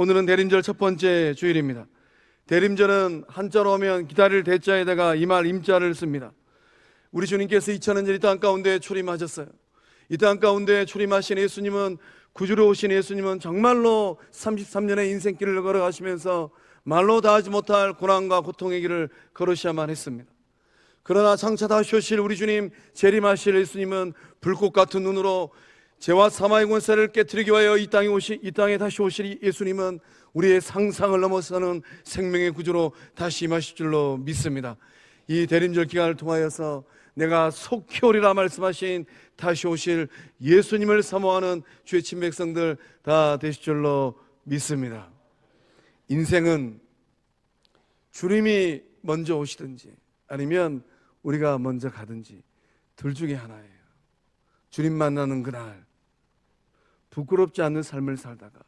오늘은 대림절 첫 번째 주일입니다. 대림절은 한자로 하면 기다릴 대자에다가 임할 임자를 씁니다. 우리 주님께서 2000년 이 땅 가운데 출임하셨어요. 이 땅 가운데 출임하신 예수님은, 구주로 오신 예수님은 정말로 33년의 인생길을 걸어가시면서 말로 다하지 못할 고난과 고통의 길을 걸으셔야만 했습니다. 그러나 장차 다시 오실 우리 주님, 재림하실 예수님은 불꽃 같은 눈으로 죄와 사망의 권세를 깨트리기 위하여 이 땅에 다시 오실 예수님은 우리의 상상을 넘어서는 생명의 구주로 다시 임하실 줄로 믿습니다. 이 대림절 기간을 통하여서 내가 속히 오리라 말씀하신 다시 오실 예수님을 사모하는 주의 친백성들 다 되실 줄로 믿습니다. 인생은 주님이 먼저 오시든지 아니면 우리가 먼저 가든지 둘 중에 하나예요. 주님 만나는 그날 부끄럽지 않는 삶을 살다가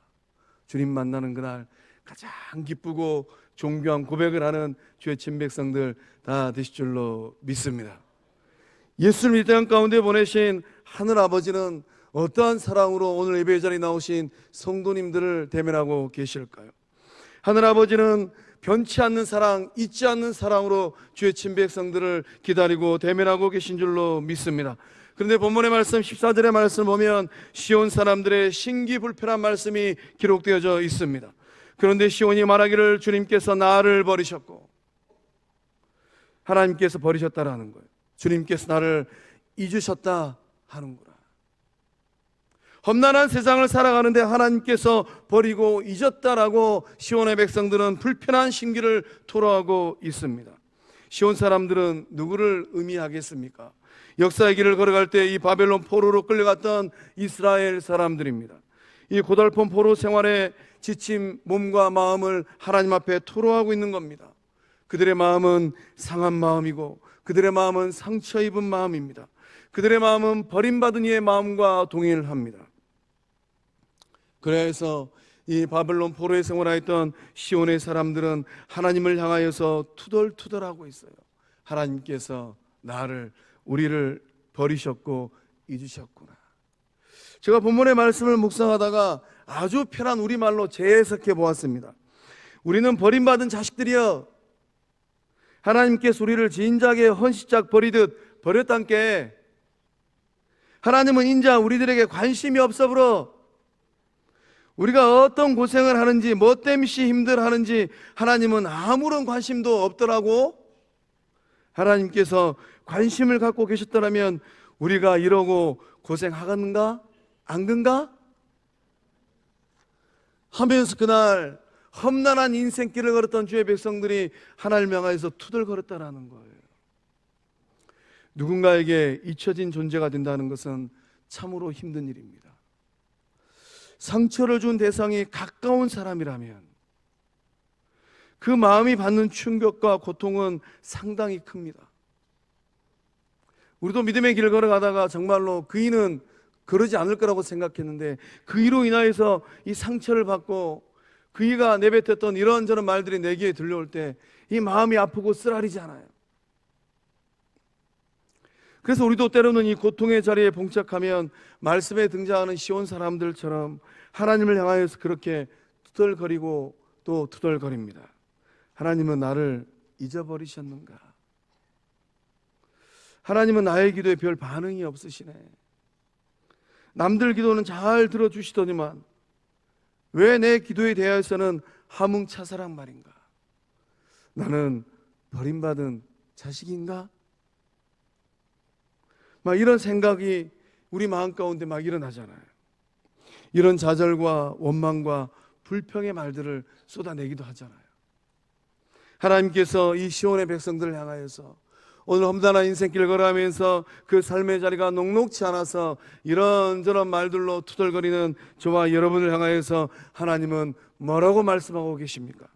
주님 만나는 그날 가장 기쁘고 존귀한 고백을 하는 주의 친백성들 다 되실 줄로 믿습니다. 예수를 이 땅 가운데 보내신 하늘 아버지는 어떠한 사랑으로 오늘 예배 자리에 나오신 성도님들을 대면하고 계실까요? 하늘 아버지는 변치 않는 사랑, 잊지 않는 사랑으로 주의 친백성들을 기다리고 대면하고 계신 줄로 믿습니다. 그런데 본문의 말씀 14절의 말씀을 보면 시온 사람들의 신기불편한 말씀이 기록되어져 있습니다. 그런데 시온이 말하기를 주님께서 나를 버리셨고, 하나님께서 버리셨다라는 거예요. 주님께서 나를 잊으셨다 하는구나. 험난한 세상을 살아가는데 하나님께서 버리고 잊었다라고 시온의 백성들은 불편한 신기를 토로하고 있습니다. 시온 사람들은 누구를 의미하겠습니까? 역사의 길을 걸어갈 때 이 바벨론 포로로 끌려갔던 이스라엘 사람들입니다. 이 고달픈 포로 생활에 지친 몸과 마음을 하나님 앞에 토로하고 있는 겁니다. 그들의 마음은 상한 마음이고 그들의 마음은 상처 입은 마음입니다. 그들의 마음은 버림받은 이의 마음과 동일합니다. 그래서 이 바벨론 포로에 생활하였던 시온의 사람들은 하나님을 향하여서 투덜투덜하고 있어요. 하나님께서 우리를 버리셨고 잊으셨구나. 제가 본문의 말씀을 묵상하다가 아주 편한 우리말로 재해석해 보았습니다. 우리는 버림받은 자식들이여, 하나님께서 우리를 진작에 헌시짝 버리듯 버렸단께 하나님은 인자 우리들에게 관심이 없어버려. 우리가 어떤 고생을 하는지 뭐 때문에 힘들어하는지 하나님은 아무런 관심도 없더라고. 하나님께서 관심을 갖고 계셨더라면 우리가 이러고 고생하겠는가? 안 그런가? 하면서 그날 험난한 인생길을 걸었던 주의 백성들이 하나님을 향해서 투덜거렸다라는 거예요. 누군가에게 잊혀진 존재가 된다는 것은 참으로 힘든 일입니다. 상처를 준 대상이 가까운 사람이라면 그 마음이 받는 충격과 고통은 상당히 큽니다. 우리도 믿음의 길을 걸어가다가 정말로 그이는 그러지 않을 거라고 생각했는데 그이로 인하여서 이 상처를 받고 그이가 내뱉었던 이런저런 말들이 내게 들려올 때 이 마음이 아프고 쓰라리잖아요. 그래서 우리도 때로는 이 고통의 자리에 봉착하면 말씀에 등장하는 시온 사람들처럼 하나님을 향하여서 그렇게 투덜거리고 또 투덜거립니다. 하나님은 나를 잊어버리셨는가? 하나님은 나의 기도에 별 반응이 없으시네. 남들 기도는 잘 들어주시더니만 왜 내 기도에 대하여서는 하뭉차사란 말인가? 나는 버림받은 자식인가? 막 이런 생각이 우리 마음 가운데 막 일어나잖아요. 이런 좌절과 원망과 불평의 말들을 쏟아내기도 하잖아요. 하나님께서 이 시온의 백성들을 향하여서 오늘 험난한 인생길을 걸어가면서 그 삶의 자리가 녹록치 않아서 이런저런 말들로 투덜거리는 저와 여러분을 향하여서 하나님은 뭐라고 말씀하고 계십니까?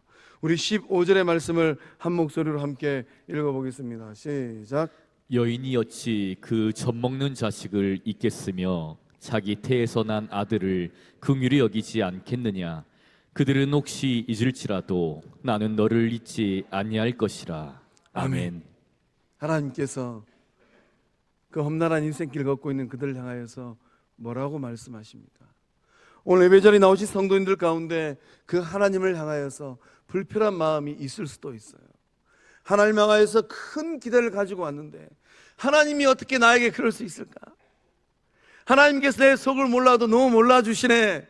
우리 15절의 말씀을 한 목소리로 함께 읽어보겠습니다. 시작. 여인이 어찌 그 젖먹는 자식을 잊겠으며 자기 태에서 난 아들을 긍휼히 여기지 않겠느냐? 그들은 혹시 잊을지라도 나는 너를 잊지 아니할 것이라. 아멘. 하나님께서 그 험난한 인생길 걷고 있는 그들을 향하여서 뭐라고 말씀하십니까? 오늘 예배 자리에 나오신 성도님들 가운데 그 하나님을 향하여서 불편한 마음이 있을 수도 있어요. 하나님 향하여서 큰 기대를 가지고 왔는데 하나님이 어떻게 나에게 그럴 수 있을까? 하나님께서 내 속을 몰라도 너무 몰라주시네.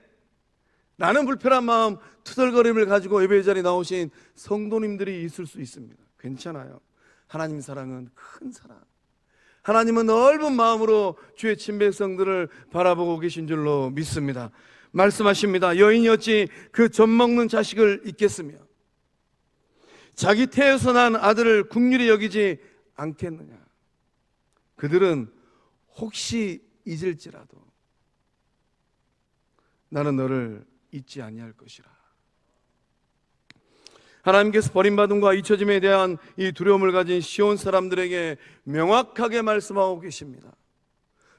라는 불편한 마음, 투덜거림을 가지고 예배 자리에 나오신 성도님들이 있을 수 있습니다. 괜찮아요. 하나님 사랑은 큰 사랑. 하나님은 넓은 마음으로 주의 친백성들을 바라보고 계신 줄로 믿습니다. 말씀하십니다. 여인이 어찌 그 젖먹는 자식을 잊겠으며 자기 태에서 난 아들을 긍휼히 여기지 않겠느냐. 그들은 혹시 잊을지라도 나는 너를 잊지 아니할 것이라. 하나님께서 버림받음과 잊혀짐에 대한 이 두려움을 가진 시온 사람들에게 명확하게 말씀하고 계십니다.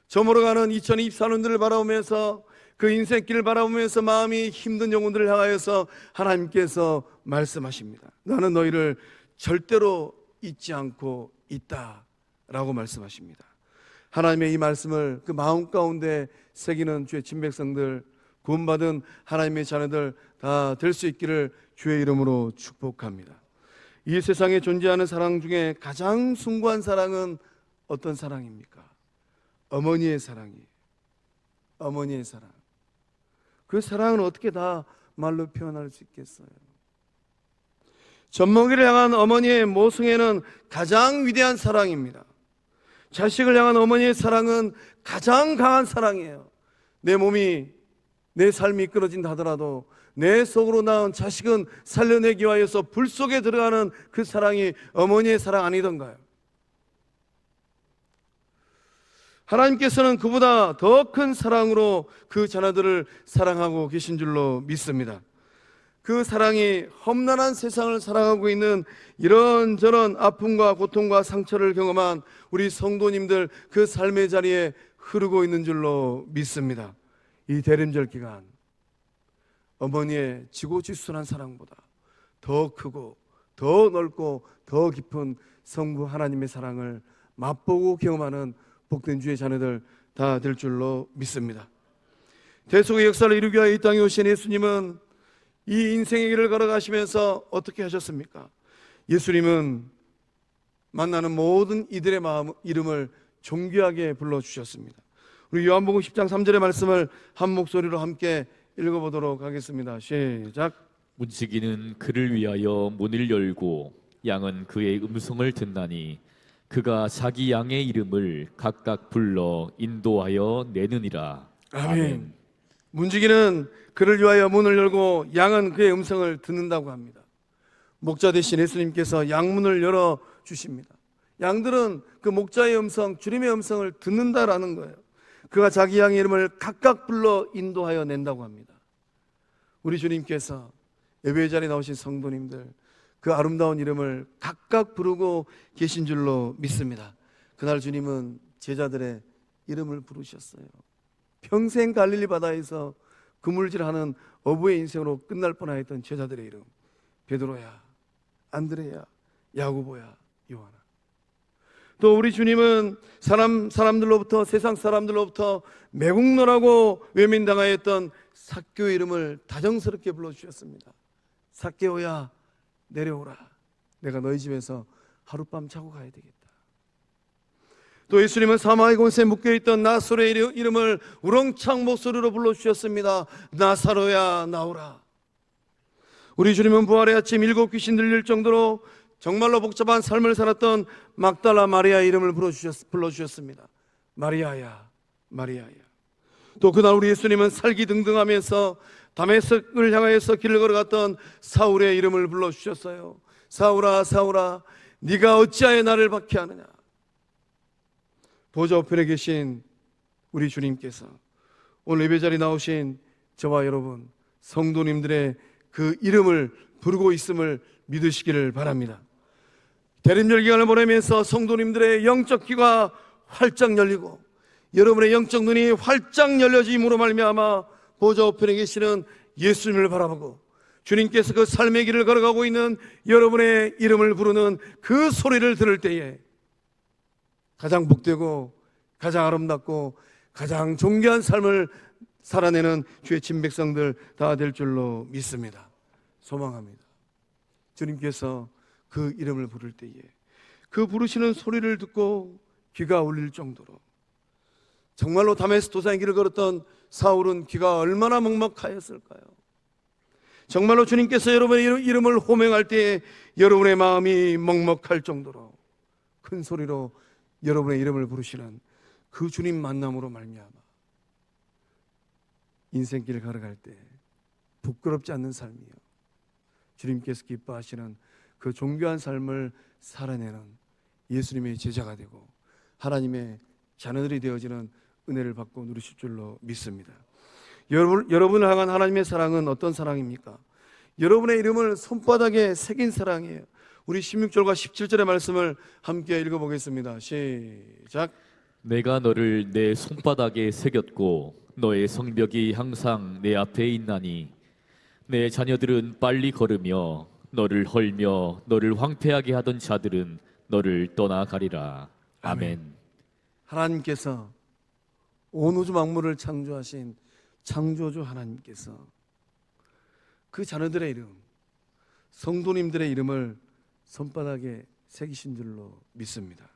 저물어가는 2024년들을 바라보면서 그 인생길을 바라보면서 마음이 힘든 영혼들을 향하여서 하나님께서 말씀하십니다. 나는 너희를 절대로 잊지 않고 있다 라고 말씀하십니다. 하나님의 이 말씀을 그 마음 가운데 새기는 주의 친백성들, 구원받은 하나님의 자녀들 다 될 수 있기를 주의 이름으로 축복합니다. 이 세상에 존재하는 사랑 중에 가장 숭고한 사랑은 어떤 사랑입니까? 어머니의 사랑이에요. 어머니의 사랑. 그 사랑은 어떻게 다 말로 표현할 수 있겠어요? 젖먹이를 향한 어머니의 모성애는 가장 위대한 사랑입니다. 자식을 향한 어머니의 사랑은 가장 강한 사랑이에요. 내 몸이, 내 삶이 이끌어진다 하더라도 내 속으로 낳은 자식은 살려내기 위하여서 불 속에 들어가는 그 사랑이 어머니의 사랑 아니던가요? 하나님께서는 그보다 더 큰 사랑으로 그 자녀들을 사랑하고 계신 줄로 믿습니다. 그 사랑이 험난한 세상을 살아가고 있는 이런저런 아픔과 고통과 상처를 경험한 우리 성도님들 그 삶의 자리에 흐르고 있는 줄로 믿습니다. 이 대림절 기간 어머니의 지고지순한 사랑보다 더 크고 더 넓고 더 깊은 성부 하나님의 사랑을 맛보고 경험하는 복된 주의 자녀들 다 될 줄로 믿습니다. 대속의 역사를 이루기 위하여 이 땅에 오신 예수님은 이 인생의 길을 걸어가시면서 어떻게 하셨습니까? 예수님은 만나는 모든 이들의 이름을 존귀하게 불러주셨습니다. 우리 요한복음 10장 3절의 말씀을 한 목소리로 함께 읽어보도록 하겠습니다. 시작. 문지기는 그를 위하여 문을 열고 양은 그의 음성을 듣나니 그가 자기 양의 이름을 각각 불러 인도하여 내느니라. 아멘. 문지기는 그를 위하여 문을 열고 양은 그의 음성을 듣는다고 합니다. 목자 되신 예수님께서 양문을 열어 주십니다. 양들은 그 목자의 음성, 주님의 음성을 듣는다라는 거예요. 그가 자기 양의 이름을 각각 불러 인도하여 낸다고 합니다. 우리 주님께서 예배 자리에 나오신 성도님들 그 아름다운 이름을 각각 부르고 계신 줄로 믿습니다. 그날 주님은 제자들의 이름을 부르셨어요. 평생 갈릴리 바다에서 그물질하는 어부의 인생으로 끝날 뻔하였던 제자들의 이름, 베드로야, 안드레야, 야고보야, 요한아. 또 우리 주님은 사람들로부터, 세상 사람들로부터 매국노라고 외면당하였던 삭개오의 이름을 다정스럽게 불러주셨습니다. 삭개오야, 내려오라. 내가 너희 집에서 하룻밤 자고 가야 되겠다. 또 예수님은 사마의 곳에 묶여있던 나사로의 이름을 우렁찬 목소리로 불러주셨습니다. 나사로야, 나오라. 우리 주님은 부활의 아침 7 귀신 들릴 정도로 정말로 복잡한 삶을 살았던 막달라 마리아의 이름을 불러주셨습니다. 마리아야, 마리아야. 또 그날 우리 예수님은 살기등등하면서 다메섹을 향하여서 길을 걸어갔던 사울의 이름을 불러주셨어요. 사울아, 사울아, 네가 어찌하여 나를 박해하느냐. 보좌 우편에 계신 우리 주님께서 오늘 예배 자리에 나오신 저와 여러분 성도님들의 그 이름을 부르고 있음을 믿으시기를 바랍니다. 대림절 기간을 보내면서 성도님들의 영적 귀가 활짝 열리고 여러분의 영적 눈이 활짝 열려짐으로 말미암아 보좌 우편에 계시는 예수님을 바라보고 주님께서 그 삶의 길을 걸어가고 있는 여러분의 이름을 부르는 그 소리를 들을 때에 가장 복되고 가장 아름답고 가장 존귀한 삶을 살아내는 주의 친백성들 다 될 줄로 믿습니다. 소망합니다. 주님께서 그 이름을 부를 때에 그 부르시는 소리를 듣고 귀가 울릴 정도로, 정말로 다메섹 도상의 길을 걸었던 사울은 귀가 얼마나 먹먹하였을까요? 정말로 주님께서 여러분의 이름을 호명할 때에 여러분의 마음이 먹먹할 정도로 큰 소리로 여러분의 이름을 부르시는 그 주님 만남으로 말미암아 인생길을 걸어갈 때 부끄럽지 않는 삶이요, 주님께서 기뻐하시는 그 존귀한 삶을 살아내는 예수님의 제자가 되고 하나님의 자녀들이 되어지는 은혜를 받고 누리실 줄로 믿습니다. 여러분을 향한 하나님의 사랑은 어떤 사랑입니까? 여러분의 이름을 손바닥에 새긴 사랑이에요. 우리 16절과 17절의 말씀을 함께 읽어보겠습니다. 시작. 내가 너를 내 손바닥에 새겼고 너의 성벽이 항상 내 앞에 있나니 내 자녀들은 빨리 걸으며 너를 헐며 너를 황폐하게 하던 자들은 너를 떠나가리라. 아멘. 하나님께서 온 우주 만물을 창조하신 창조주 하나님께서 그 자녀들의 이름, 성도님들의 이름을 손바닥에 새기신 줄로 믿습니다.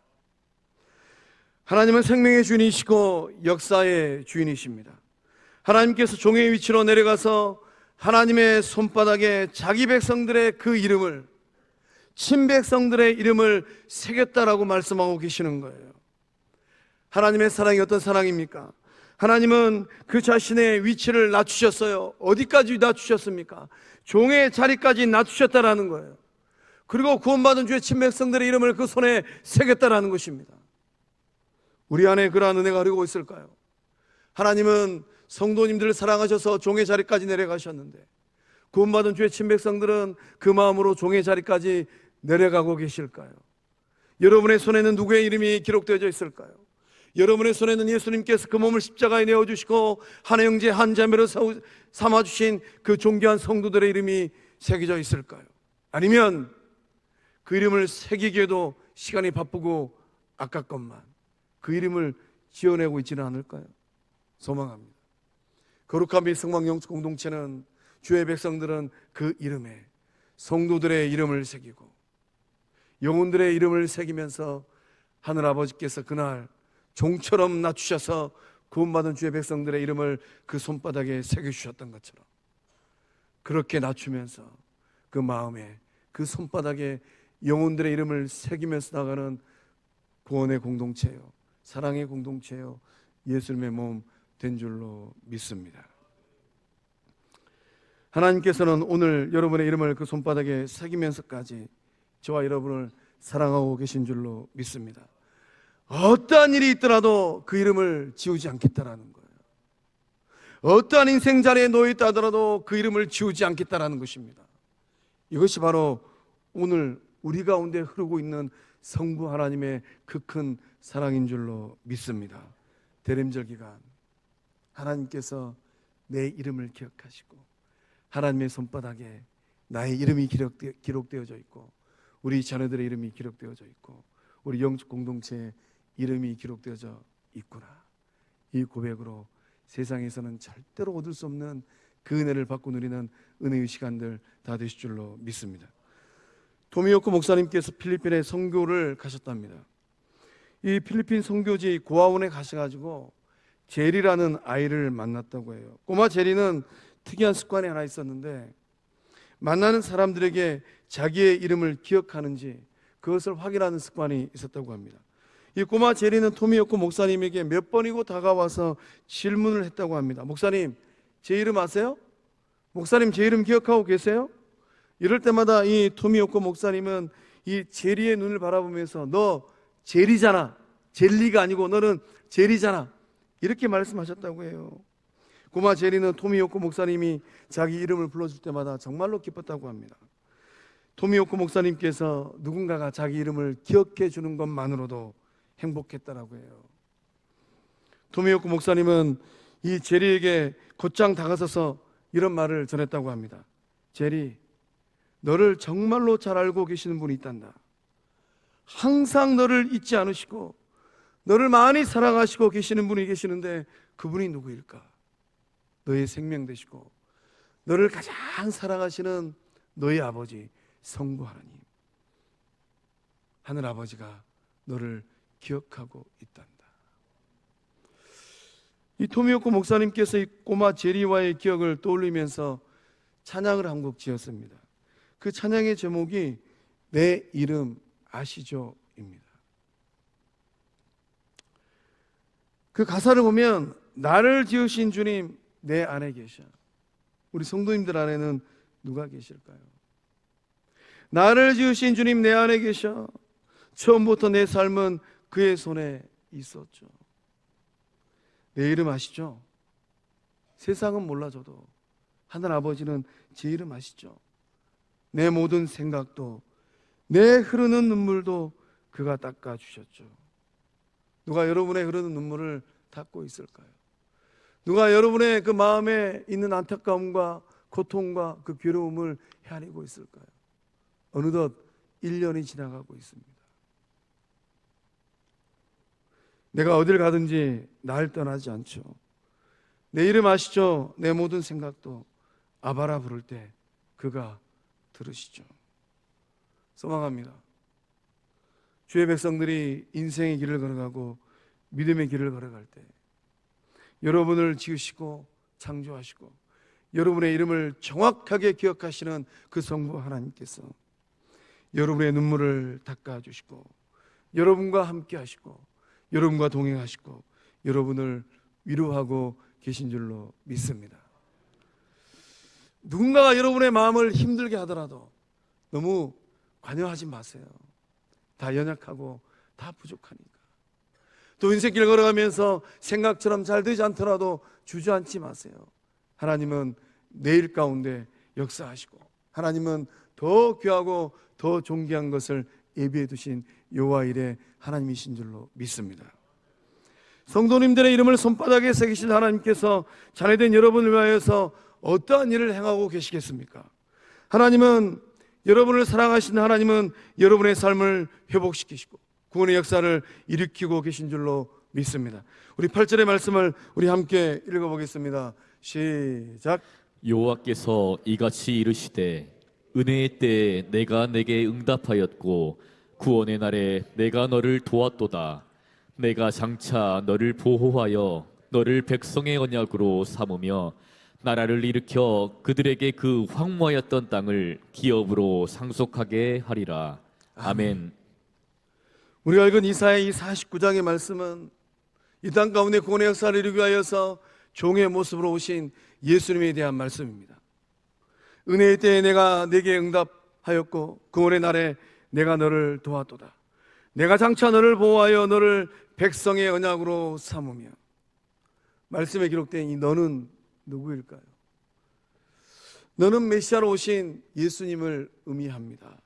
하나님은 생명의 주인이시고 역사의 주인이십니다. 하나님께서 종의 위치로 내려가서 하나님의 손바닥에 자기 백성들의 그 이름을, 친백성들의 이름을 새겼다라고 말씀하고 계시는 거예요. 하나님의 사랑이 어떤 사랑입니까? 하나님은 그 자신의 위치를 낮추셨어요. 어디까지 낮추셨습니까? 종의 자리까지 낮추셨다라는 거예요. 그리고 구원받은 주의 친백성들의 이름을 그 손에 새겼다라는 것입니다. 우리 안에 그러한 은혜가 흐르고 있을까요? 하나님은 성도님들을 사랑하셔서 종의 자리까지 내려가셨는데 구원받은 주의 친백성들은 그 마음으로 종의 자리까지 내려가고 계실까요? 여러분의 손에는 누구의 이름이 기록되어져 있을까요? 여러분의 손에는 예수님께서 그 몸을 십자가에 내어주시고 한 형제 한 자매로 삼아주신 그 존귀한 성도들의 이름이 새겨져 있을까요? 아니면 그 이름을 새기기에도 시간이 바쁘고 아깝건만 그 이름을 지어내고 있지는 않을까요? 소망합니다. 거룩한 성막 영적 공동체는 주의 백성들은 그 이름에 성도들의 이름을 새기고 영혼들의 이름을 새기면서 하늘 아버지께서 그날 종처럼 낮추셔서 구원받은 주의 백성들의 이름을 그 손바닥에 새겨주셨던 것처럼 그렇게 낮추면서 그 마음에 그 손바닥에 영혼들의 이름을 새기면서 나가는 구원의 공동체요, 사랑의 공동체요, 예수님의 몸 된 줄로 믿습니다. 하나님께서는 오늘 여러분의 이름을 그 손바닥에 새기면서까지 저와 여러분을 사랑하고 계신 줄로 믿습니다. 어떠한 일이 있더라도 그 이름을 지우지 않겠다라는 거예요. 어떠한 인생 자리에 놓여있다 하더라도 그 이름을 지우지 않겠다라는 것입니다. 이것이 바로 오늘 우리 가운데 흐르고 있는 성부 하나님의 그 큰 사랑인 줄로 믿습니다. 대림절 기간 하나님께서 내 이름을 기억하시고 하나님의 손바닥에 나의 이름이 기록되어져 있고 우리 자녀들의 이름이 기록되어져 있고 우리 영적 공동체의 이름이 기록되어져 있구나, 이 고백으로 세상에서는 절대로 얻을 수 없는 그 은혜를 받고 누리는 은혜의 시간들 다 되실 줄로 믿습니다. 토미요코 목사님께서 필리핀에 선교를 가셨답니다. 이 필리핀 선교지 고아원에 가셔가지고 제리라는 아이를 만났다고 해요. 꼬마 제리는 특이한 습관이 하나 있었는데 만나는 사람들에게 자기의 이름을 기억하는지 그것을 확인하는 습관이 있었다고 합니다. 이 꼬마 제리는 토미요코 목사님에게 몇 번이고 다가와서 질문을 했다고 합니다. 목사님, 제 이름 아세요? 목사님, 제 이름 기억하고 계세요? 이럴 때마다 이 토미요코 목사님은 이 제리의 눈을 바라보면서 너 제리잖아, 젤리가 아니고 너는 제리잖아, 이렇게 말씀하셨다고 해요. 꼬마 제리는 토미요코 목사님이 자기 이름을 불러줄 때마다 정말로 기뻤다고 합니다. 토미요코 목사님께서 누군가가 자기 이름을 기억해 주는 것만으로도 행복했다라고 해요. 토미요코 목사님은 이 제리에게 곧장 다가서서 이런 말을 전했다고 합니다. 제리, 너를 정말로 잘 알고 계시는 분이 있단다. 항상 너를 잊지 않으시고 너를 많이 사랑하시고 계시는 분이 계시는데 그분이 누구일까? 너의 생명 되시고 너를 가장 사랑하시는 너의 아버지 성부 하나님, 하늘 아버지가 너를 기억하고 있단다. 이 토미오코 목사님께서 이 꼬마 제리와의 기억을 떠올리면서 찬양을 한 곡 지었습니다. 그 찬양의 제목이 내 이름 아시죠? 입니다. 그 가사를 보면 나를 지으신 주님 내 안에 계셔. 우리 성도님들 안에는 누가 계실까요? 나를 지으신 주님 내 안에 계셔. 처음부터 내 삶은 그의 손에 있었죠. 내 이름 아시죠? 세상은 몰라줘도 하늘 아버지는 제 이름 아시죠? 내 모든 생각도 내 흐르는 눈물도 그가 닦아주셨죠. 누가 여러분의 흐르는 눈물을 닦고 있을까요? 누가 여러분의 그 마음에 있는 안타까움과 고통과 그 괴로움을 헤아리고 있을까요? 어느덧 1년이 지나가고 있습니다. 내가 어딜 가든지 날 떠나지 않죠. 내 이름 아시죠? 내 모든 생각도 아바라 부를 때 그가 들으시죠. 소망합니다. 주의 백성들이 인생의 길을 걸어가고 믿음의 길을 걸어갈 때 여러분을 지으시고 창조하시고 여러분의 이름을 정확하게 기억하시는 그 성부 하나님께서 여러분의 눈물을 닦아주시고 여러분과 함께 하시고 여러분과 동행하시고 여러분을 위로하고 계신 줄로 믿습니다. 누군가가 여러분의 마음을 힘들게 하더라도 너무 관여하지 마세요. 다 연약하고 다 부족하니까. 또 인생길 걸어가면서 생각처럼 잘 되지 않더라도 주저앉지 마세요. 하나님은 내일 가운데 역사하시고 하나님은 더 귀하고 더 존귀한 것을 예비해 두신 여호와 일의 하나님이신 줄로 믿습니다. 성도님들의 이름을 손바닥에 새기신 하나님께서 자녀된 여러분을 위하여서 어떠한 일을 행하고 계시겠습니까? 하나님은 여러분을 사랑하신 하나님은 여러분의 삶을 회복시키시고 구원의 역사를 일으키고 계신 줄로 믿습니다. 우리 8절의 말씀을 우리 함께 읽어보겠습니다. 시작. 여호와께서 이같이 이르시되 은혜의 때에 내가 내게 응답하였고 구원의 날에 내가 너를 도왔도다. 내가 장차 너를 보호하여 너를 백성의 언약으로 삼으며 나라를 일으켜 그들에게 그 황무하였던 땅을 기업으로 상속하게 하리라. 아멘. 우리가 읽은 이사야 이 49장의 말씀은 이 땅 가운데 구원의 역사를 이루기 위하여서 종의 모습으로 오신 예수님에 대한 말씀입니다. 은혜의 때에 내가 내게 응답하였고 구원의 날에 내가 너를 도왔도다. 내가 장차 너를 보호하여 너를 백성의 언약으로 삼으며. 말씀에 기록된 이 너는 누구일까요? 너는 메시아로 오신 예수님을 의미합니다.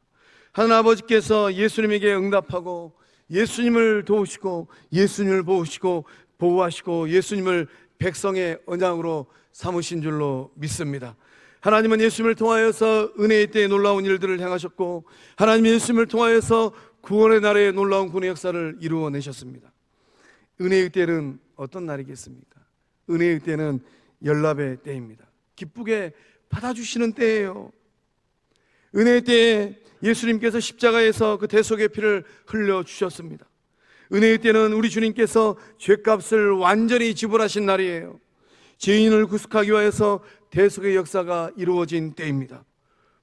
하나님 아버지께서 예수님에게 응답하고 예수님을 도우시고 예수님을 보시고 보호하시고 예수님을 백성의 언약으로 삼으신 줄로 믿습니다. 하나님은 예수님을 통하여서 은혜의 때에 놀라운 일들을 행하셨고 하나님 예수님을 통하여서 구원의 날에 놀라운 구원의 역사를 이루어내셨습니다. 은혜의 때는 어떤 날이겠습니까? 은혜의 때는 연납의 때입니다. 기쁘게 받아주시는 때예요. 은혜의 때에 예수님께서 십자가에서 그 대속의 피를 흘려주셨습니다. 은혜의 때는 우리 주님께서 죄값을 완전히 지불하신 날이에요. 죄인을 구속하기 위해서 대속의 역사가 이루어진 때입니다.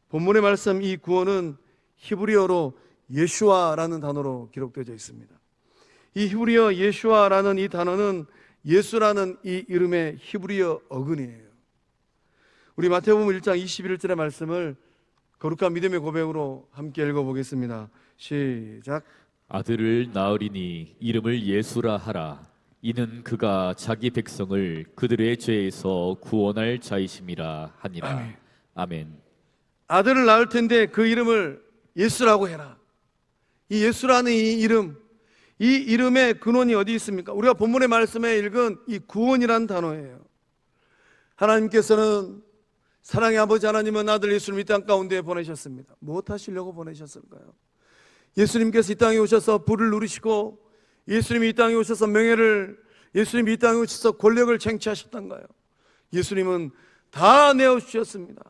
본문의 말씀 이 구원은 히브리어로 예슈아라는 단어로 기록되어 있습니다. 이 히브리어 예슈아라는 이 단어는 예수라는 이 이름의 히브리어 어근이에요. 우리 마태복음 1장 21절의 말씀을 거룩한 믿음의 고백으로 함께 읽어보겠습니다. 시작. 아들을 낳으리니 이름을 예수라 하라. 이는 그가 자기 백성을 그들의 죄에서 구원할 자이심이라 하니라. 아멘. 아멘. 아들을 낳을 텐데 그 이름을 예수라고 해라. 이 예수라는 이 이름, 이 이름의 근원이 어디 있습니까? 우리가 본문의 말씀에 읽은 이 구원이라는 단어예요. 하나님께서는 사랑의 아버지 하나님은 아들 예수를 이 땅 가운데 보내셨습니다. 무엇 하시려고 보내셨을까요? 예수님께서 이 땅에 오셔서 불을 누리시고 예수님이 이 땅에 오셔서 명예를, 예수님이 이 땅에 오셔서 권력을 쟁취하셨던가요? 예수님은 다 내어주셨습니다.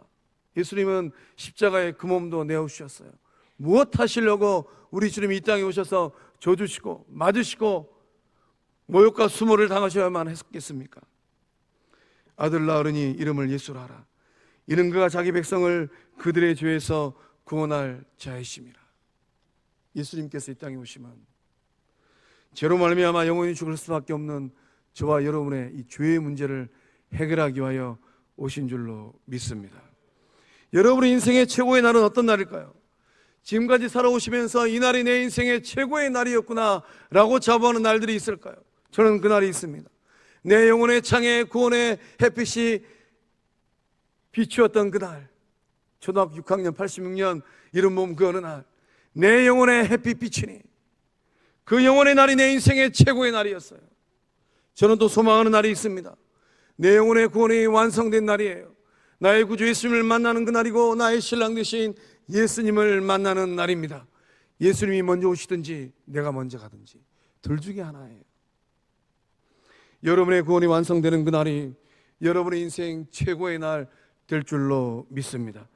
예수님은 십자가에 그 몸도 내어주셨어요. 무엇 하시려고 우리 주님이 이 땅에 오셔서 져주시고 맞으시고 모욕과 수모를 당하셔야만 했겠습니까? 아들 낳으니 이름을 예수라 하라. 이는 그가 자기 백성을 그들의 죄에서 구원할 자이심이라. 예수님께서 이 땅에 오시면 죄로 말미암아 영원히 죽을 수밖에 없는 저와 여러분의 이 죄의 문제를 해결하기 위하여 오신 줄로 믿습니다. 여러분의 인생의 최고의 날은 어떤 날일까요? 지금까지 살아오시면서 이 날이 내 인생의 최고의 날이었구나 라고 자부하는 날들이 있을까요? 저는 그 날이 있습니다. 내 영혼의 창에 구원의 햇빛이 비추었던 그날, 초등학교 6학년 86년 이른 봄 그 어느 날, 내 영혼의 햇빛 비치니 그 영혼의 날이 내 인생의 최고의 날이었어요. 저는 또 소망하는 날이 있습니다. 내 영혼의 구원이 완성된 날이에요. 나의 구주 예수님을 만나는 그 날이고 나의 신랑 되신 예수님을 만나는 날입니다. 예수님이 먼저 오시든지 내가 먼저 가든지 둘 중에 하나예요. 여러분의 구원이 완성되는 그 날이 여러분의 인생 최고의 날 될 줄로 믿습니다.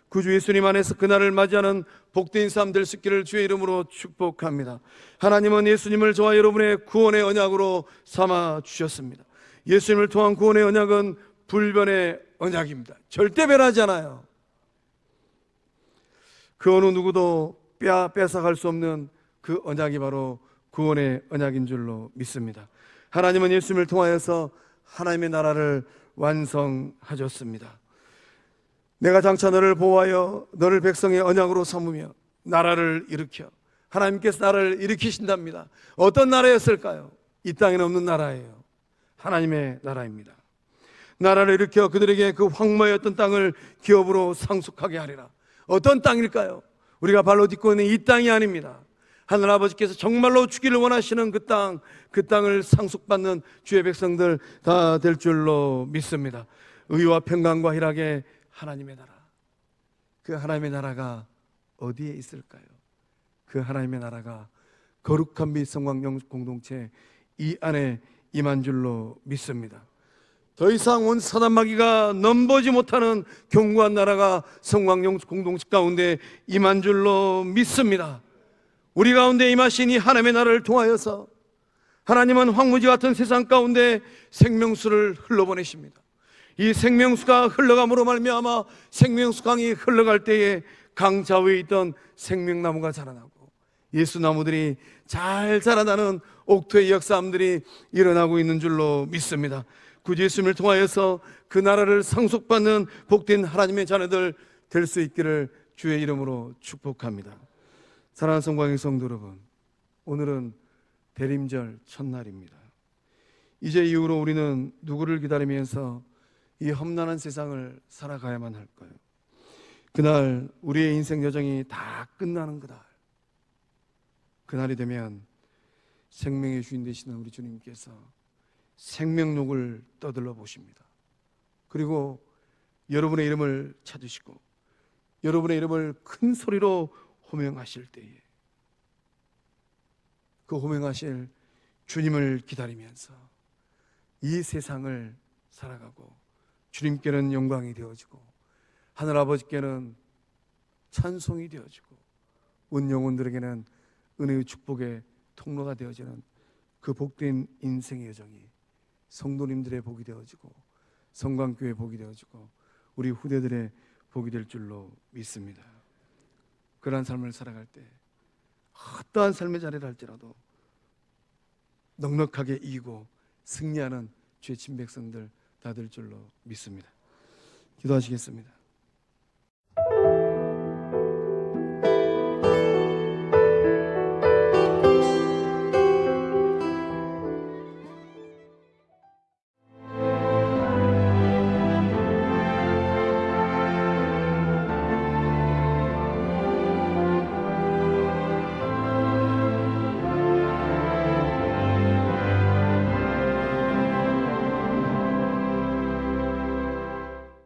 구주 예수님 안에서 그 날을 맞이하는 복된 삶 될 수 있기를 주의 이름으로 축복합니다. 하나님은 예수님을 저와 여러분의 구원의 언약으로 삼아 주셨습니다. 예수님을 통한 구원의 언약은 불변의 언약입니다. 절대 변하지 않아요. 그 어느 누구도 뺏어갈 수 없는 그 언약이 바로 구원의 언약인 줄로 믿습니다. 하나님은 예수님을 통하여서 하나님의 나라를 완성하셨습니다. 내가 장차 너를 보호하여 너를 백성의 언약으로 삼으며 나라를 일으켜, 하나님께서 나라를 일으키신답니다. 어떤 나라였을까요? 이 땅에는 없는 나라예요. 하나님의 나라입니다. 나라를 일으켜 그들에게 그 황무하였던 땅을 기업으로 상속하게 하리라. 어떤 땅일까요? 우리가 발로 딛고 있는 이 땅이 아닙니다. 하늘아버지께서 정말로 주기를 원하시는 그 땅을 상속받는 주의 백성들 다 될 줄로 믿습니다. 의와 평강과 희락의 하나님의 나라, 그 하나님의 나라가 어디에 있을까요? 그 하나님의 나라가 거룩한 및 성광 공동체 이 안에 임한 줄로 믿습니다. 더 이상 온 사단마귀가 넘보지 못하는 견고한 나라가 성광 공동체 가운데 임한 줄로 믿습니다. 우리 가운데 임하신 이 하나님의 나라를 통하여서 하나님은 황무지 같은 세상 가운데 생명수를 흘러보내십니다. 이 생명수가 흘러감으로 말미암아 생명수 강이 흘러갈 때에 강 좌우에 있던 생명나무가 자라나고 예수나무들이 잘 자라나는 옥토의 역사함들이 일어나고 있는 줄로 믿습니다. 구주 예수님을 통하여서 그 나라를 상속받는 복된 하나님의 자녀들 될 수 있기를 주의 이름으로 축복합니다. 사랑하는 성광의 성도 여러분, 오늘은 대림절 첫날입니다. 이제 이후로 우리는 누구를 기다리면서 이 험난한 세상을 살아가야만 할까요? 그날 우리의 인생 여정이 다 끝나는 그날이 되면 생명의 주인 되시는 우리 주님께서 생명록을 떠들러 보십니다. 그리고 여러분의 이름을 찾으시고 여러분의 이름을 큰 소리로 호명하실 때에 그 호명하실 주님을 기다리면서 이 세상을 살아가고 주님께는 영광이 되어지고 하늘아버지께는 찬송이 되어지고 온 영혼들에게는 은혜의 축복의 통로가 되어지는 그 복된 인생의 여정이 성도님들의 복이 되어지고 성광교회의 복이 되어지고 우리 후대들의 복이 될 줄로 믿습니다. 그러한 삶을 살아갈 때 어떠한 삶의 자리를 할지라도 넉넉하게 이기고 승리하는 주의 친백성들 다 될 줄로 믿습니다. 기도하시겠습니다.